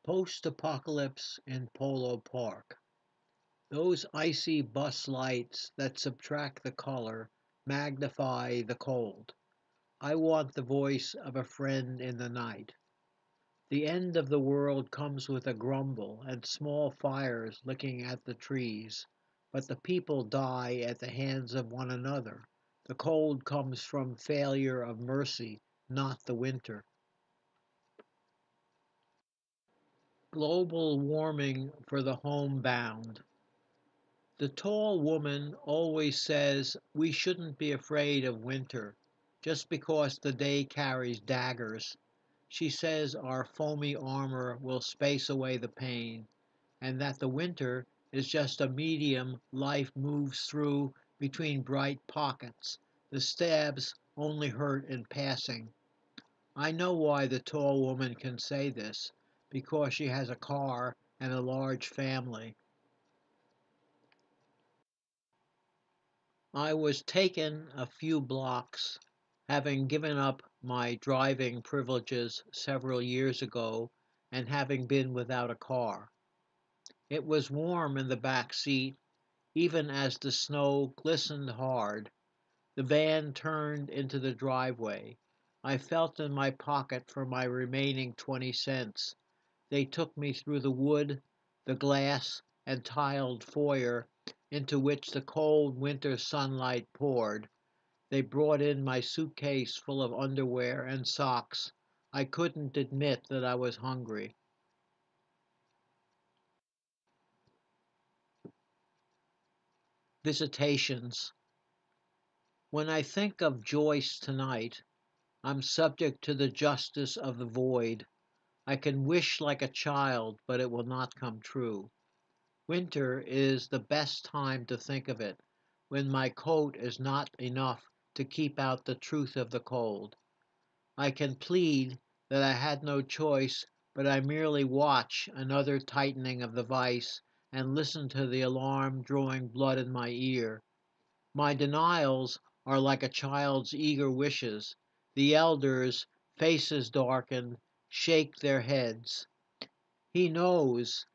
Post-apocalypse in Polo Park. Those icy bus lights that subtract the color magnify the cold. I want the voice of a friend in the night. The end of the world comes with a grumble and small fires licking at the trees, but the people die at the hands of one another. The cold comes from failure of mercy, not the winter. Global warming for the homebound. The tall woman always says we shouldn't be afraid of winter just because the day carries daggers. She says our foamy armor will space away the pain, and that the winter is just a medium life moves through between bright pockets. The stabs only hurt in passing. I know why the tall woman can say this, because she has a car and a large family. I was taken a few blocks, having given up my driving privileges several years ago and having been without a car. It was warm in the back seat, even as the snow glistened hard. The van turned into the driveway. I felt in my pocket for my remaining 20 cents. They took me through the wood, the glass, and tiled foyer into which the cold winter sunlight poured. They brought in my suitcase full of underwear and socks. I couldn't admit that I was hungry. Visitations. When I think of Joyce tonight, I'm subject to the justice of the void. I can wish like a child, but it will not come true. Winter is the best time to think of it, when my coat is not enough to keep out the truth of the cold. I can plead that I had no choice, but I merely watch another tightening of the vice and listen to the alarm drawing blood in my ear. My denials are like a child's eager wishes. The elders, faces darkened, shake their heads. He knows,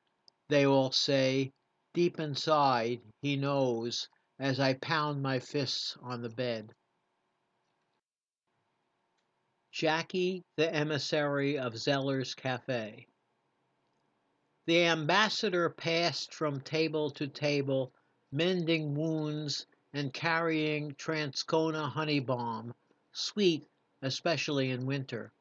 they all say, deep inside, he knows, as I pound my fists on the bed. Jackie, the emissary of Zeller's Cafe. The ambassador passed from table to table, mending wounds and carrying Transcona honey balm, sweet especially in winter.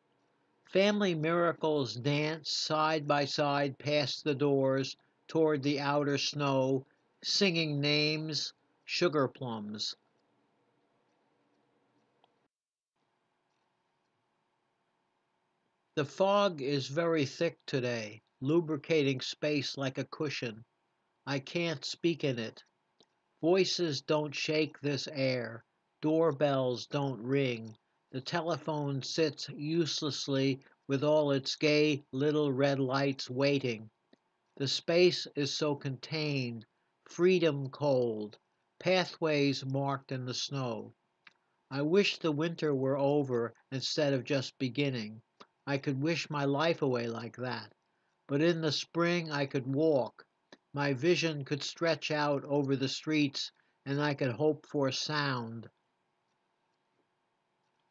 Family miracles danced side by side past the doors toward the outer snow, singing names, sugar plums. The fog is very thick today, lubricating space like a cushion. I can't speak in it. Voices don't shake this air. Doorbells don't ring. The telephone sits uselessly with all its gay little red lights waiting. The space is so contained, freedom cold, pathways marked in the snow. I wish the winter were over instead of just beginning. I could wish my life away like that. But in the spring I could walk. My vision could stretch out over the streets and I could hope for sound.